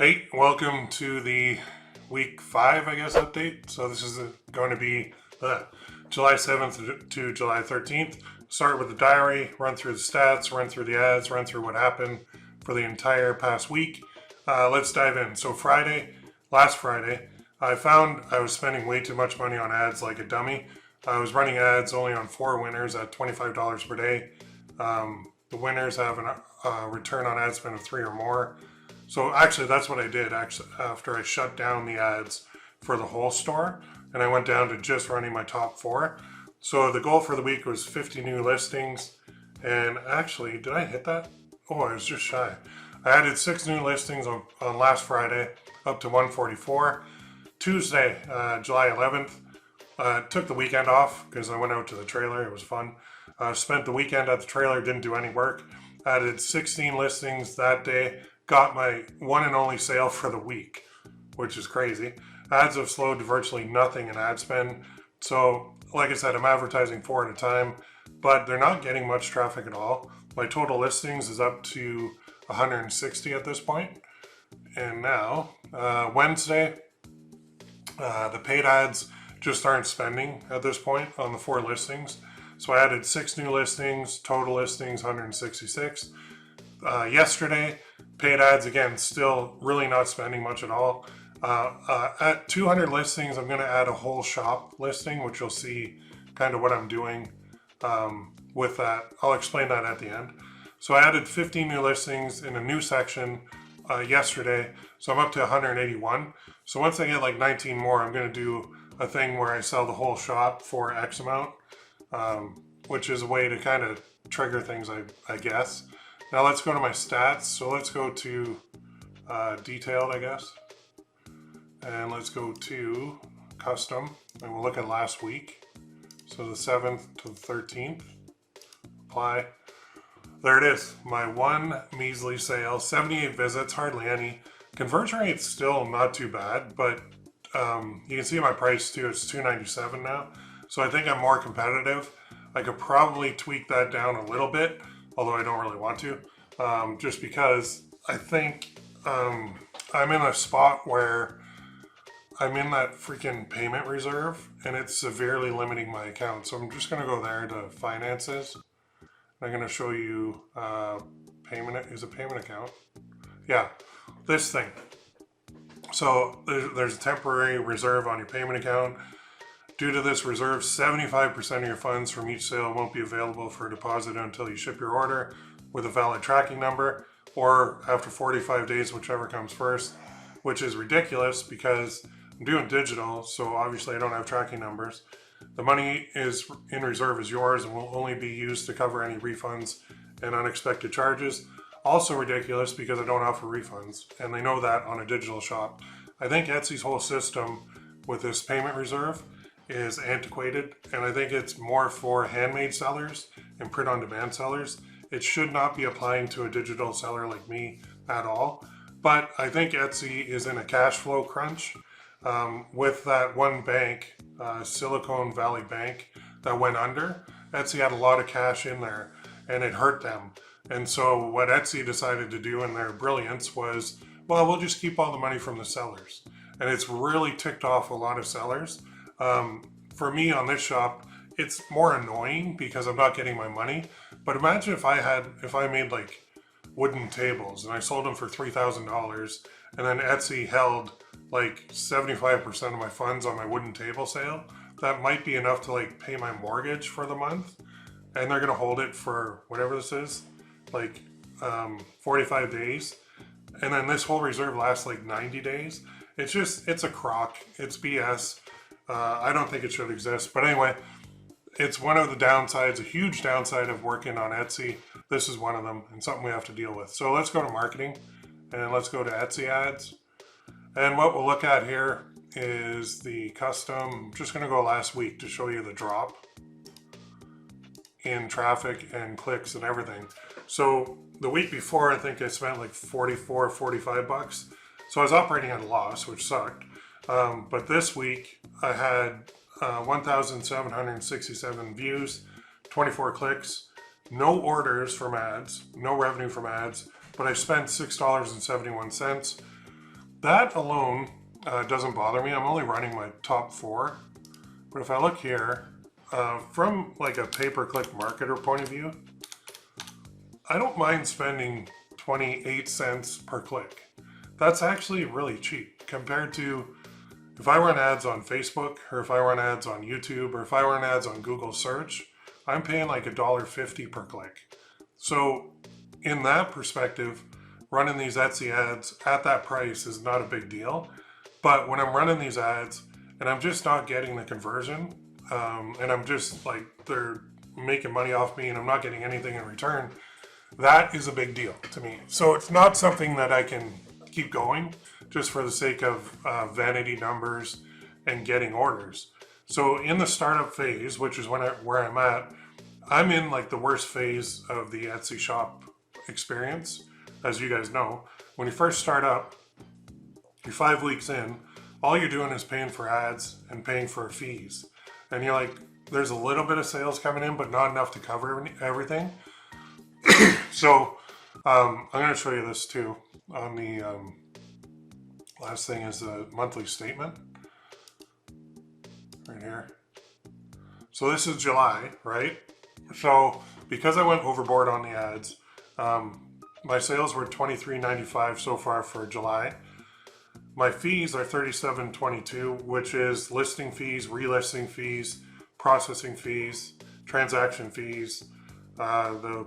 Hey, welcome to the week 5, I guess, update. So this is going to be July 7th to July 13th. Start with the diary, run through the stats, run through the ads, run through what happened for the entire past week. Let's dive in. So last Friday, I found I was spending way too much money on ads like a dummy. I was running ads only on 4 winners at $25 per day. The winners have a return on ad spend of 3 or more. So actually, that's what I did after I shut down the ads for the whole store, and I went down to just running my top 4. So the goal for the week was 50 new listings, and actually, did I hit that? Oh, I was just shy. I added 6 new listings on last Friday, up to 144. Tuesday, July 11th, took the weekend off because I went out to the trailer. It was fun. Spent the weekend at the trailer, didn't do any work. Added 16 listings that day. Got my one and only sale for the week, which is crazy. Ads have slowed to virtually nothing in ad spend. So, like I said, I'm advertising 4 at a time, but they're not getting much traffic at all. My total listings is up to 160 at this point. And now, Wednesday, the paid ads just aren't spending at this point on the 4 listings. So I added 6 new listings, total listings 166. Yesterday, paid ads, again, still really not spending much at all. At 200 listings, I'm going to add a whole shop listing, which you'll see kind of what I'm doing with that. I'll explain that at the end. So I added 15 new listings in a new section yesterday, so I'm up to 181. So once I get like 19 more, I'm going to do a thing where I sell the whole shop for X amount, which is a way to kind of trigger things, I guess. Now let's go to my stats. So let's go to detailed, I guess. And let's go to custom, and we'll look at last week. So the 7th to the 13th, apply. There it is, my one measly sale, 78 visits, hardly any. Conversion rate's still not too bad, but you can see my price too, it's $2.97 now. So I think I'm more competitive. I could probably tweak that down a little bit, although I don't really want to, just because I think I'm in a spot where I'm in that freaking payment reserve and it's severely limiting my account. So I'm just going to go there to finances. I'm going to show you payment. Is a payment account? Yeah, this thing. So there's a temporary reserve on your payment account. Due to this reserve, 75% of your funds from each sale won't be available for deposit until you ship your order with a valid tracking number, or after 45 days, whichever comes first, which is ridiculous because I'm doing digital, so obviously I don't have tracking numbers. The money is in reserve is yours and will only be used to cover any refunds and unexpected charges. Also ridiculous because I don't offer refunds, and they know that on a digital shop. I think Etsy's whole system with this payment reserve is antiquated, and I think it's more for handmade sellers and print-on-demand sellers. It should not be applying to a digital seller like me at all. But I think Etsy is in a cash flow crunch with that one bank, Silicon Valley Bank, that went under. Etsy had a lot of cash in there, and it hurt them. And so what Etsy decided to do in their brilliance was, well, we'll just keep all the money from the sellers. And it's really ticked off a lot of sellers. For me on this shop, it's more annoying because I'm not getting my money. But imagine if I made like wooden tables and I sold them for $3,000, and then Etsy held like 75% of my funds on my wooden table sale. That might be enough to like pay my mortgage for the month, and they're gonna hold it for whatever this is, like 45 days, and then this whole reserve lasts like 90 days. It's a crock. It's BS. I don't think it should exist. But anyway, it's one of the downsides, a huge downside of working on Etsy. This is one of them, and something we have to deal with. So let's go to marketing, and let's go to Etsy ads. And what we'll look at here is the custom. I'm just going to go last week to show you the drop in traffic and clicks and everything. So the week before, I think I spent like 44, 45 bucks. So I was operating at a loss, which sucked. But this week I had 1,767 views, 24 clicks, no orders from ads, no revenue from ads, but I spent $6.71. That alone doesn't bother me. I'm only running my top 4. But if I look here, from like a pay-per-click marketer point of view, I don't mind spending 28 cents per click. That's actually really cheap compared to if I run ads on Facebook, or if I run ads on YouTube, or if I run ads on Google search, I'm paying like $1.50 per click. So in that perspective, running these Etsy ads at that price is not a big deal. But when I'm running these ads and I'm just not getting the conversion, and I'm just like, they're making money off me and I'm not getting anything in return, that is a big deal to me. So it's not something that I can keep going just for the sake of vanity numbers and getting orders. So in the startup phase, which is where I'm at, I'm in like the worst phase of the Etsy shop experience. As you guys know, when you first start up, you're 5 weeks in, all you're doing is paying for ads and paying for fees. And you're like, there's a little bit of sales coming in, but not enough to cover everything. So I'm going to show you this too. On the last thing is the monthly statement right here. So this is July, right? So because I went overboard on the ads, my sales were $23.95 so far for July. My fees are $37.22, which is listing fees, relisting fees, processing fees, transaction fees, the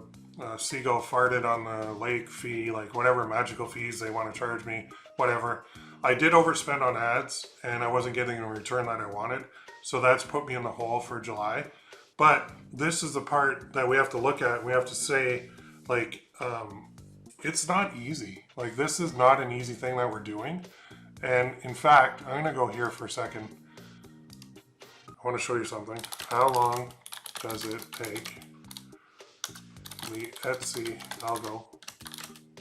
seagull farted on the lake fee, like whatever magical fees they want to charge me, whatever. I did overspend on ads and I wasn't getting the return that I wanted. So that's put me in the hole for July. But this is the part that we have to look at. We have to say, like, it's not easy. Like, this is not an easy thing that we're doing. And in fact, I'm going to go here for a second. I want to show you something. How long does it take the Etsy algo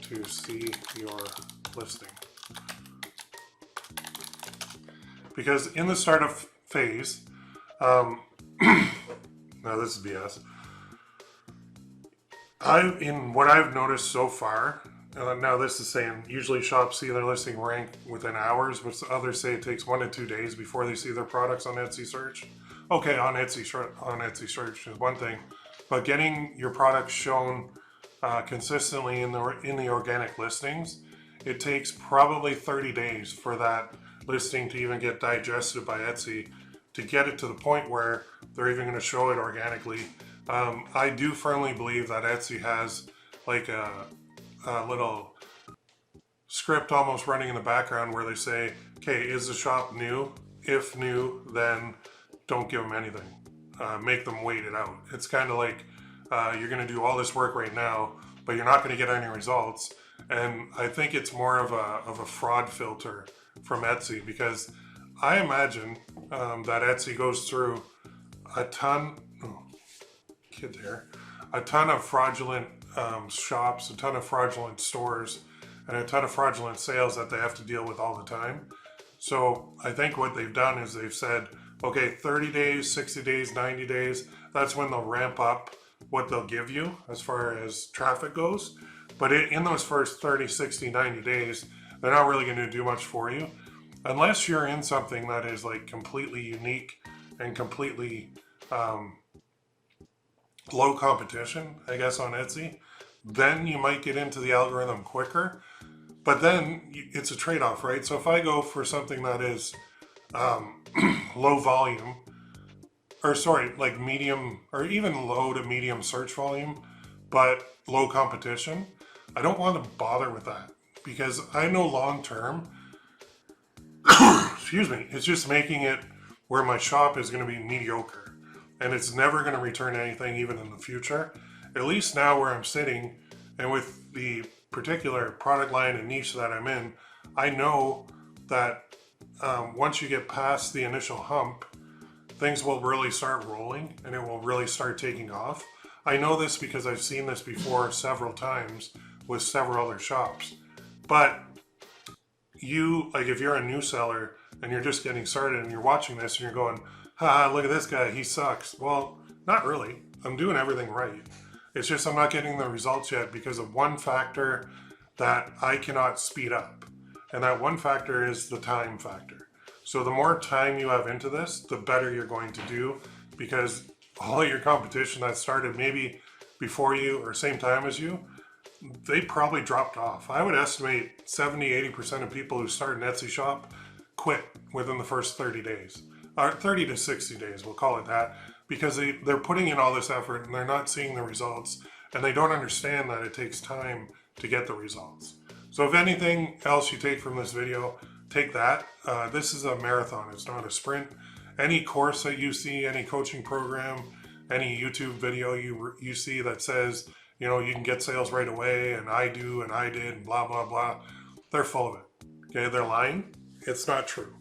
to see your listing? Because in the startup phase, no, this is BS. In what I've noticed so far, now this is saying usually shops see their listing rank within hours, but others say it takes 1 to 2 days before they see their products on Etsy search. Okay, on Etsy search is one thing, but getting your products shown consistently in the organic listings, it takes probably 30 days for that listing to even get digested by Etsy to get it to the point where they're even going to show it organically. I do firmly believe that Etsy has like a little script almost running in the background where they say, okay, is the shop new? If new, then don't give them anything. Make them wait it out. It's kind of like you're going to do all this work right now, but you're not going to get any results. And I think it's more of a fraud filter from Etsy, because I imagine that Etsy goes through a ton of fraudulent shops, a ton of fraudulent stores, and a ton of fraudulent sales that they have to deal with all the time. So I think what they've done is they've said, okay, 30 days, 60 days, 90 days, that's when they'll ramp up what they'll give you as far as traffic goes. But in those first 30, 60, 90 days, they're not really going to do much for you. Unless you're in something that is like completely unique and completely low competition, I guess, on Etsy, then you might get into the algorithm quicker. But then it's a trade-off, right? So if I go for something that is low volume, or sorry, like medium or even low to medium search volume, but low competition, I don't want to bother with that, because I know long-term, excuse me, it's just making it where my shop is going to be mediocre and it's never going to return anything even in the future. At least now where I'm sitting and with the particular product line and niche that I'm in, I know that once you get past the initial hump, things will really start rolling and it will really start taking off. I know this because I've seen this before several times with several other shops. But you, like, if you're a new seller and you're just getting started and you're watching this and you're going, haha, look at this guy, he sucks. Well, not really. I'm doing everything right. It's just I'm not getting the results yet because of one factor that I cannot speed up. And that one factor is the time factor. So the more time you have into this, the better you're going to do, because all your competition that started maybe before you or same time as you, they probably dropped off. I would estimate 70-80% of people who start an Etsy shop quit within the first 30 days, or 30 to 60 days, we'll call it that, because they're putting in all this effort and they're not seeing the results, and they don't understand that it takes time to get the results. So if anything else you take from this video, take that. This is a marathon, it's not a sprint. Any course that you see, any coaching program, any YouTube video you see that says, you know, you can get sales right away, and I do, and I did, and blah, blah, blah, they're full of it. Okay, they're lying. It's not true.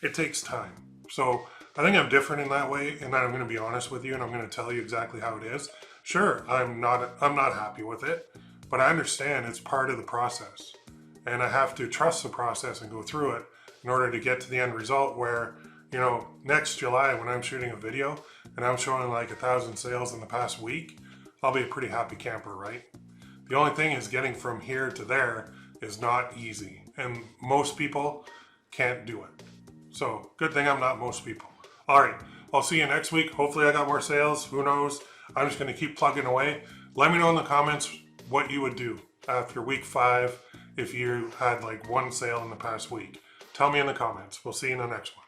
It takes time. So I think I'm different in that way, and I'm going to be honest with you, and I'm going to tell you exactly how it is. Sure, I'm not happy with it, but I understand it's part of the process, and I have to trust the process and go through it in order to get to the end result where, you know, next July when I'm shooting a video and I'm showing like 1,000 sales in the past week, I'll be a pretty happy camper, right? The only thing is getting from here to there is not easy, and most people can't do it. So good thing I'm not most people. All right, I'll see you next week. Hopefully I got more sales, who knows? I'm just gonna keep plugging away. Let me know in the comments what you would do after week 5 if you had like one sale in the past week. Tell me in the comments. We'll see you in the next one.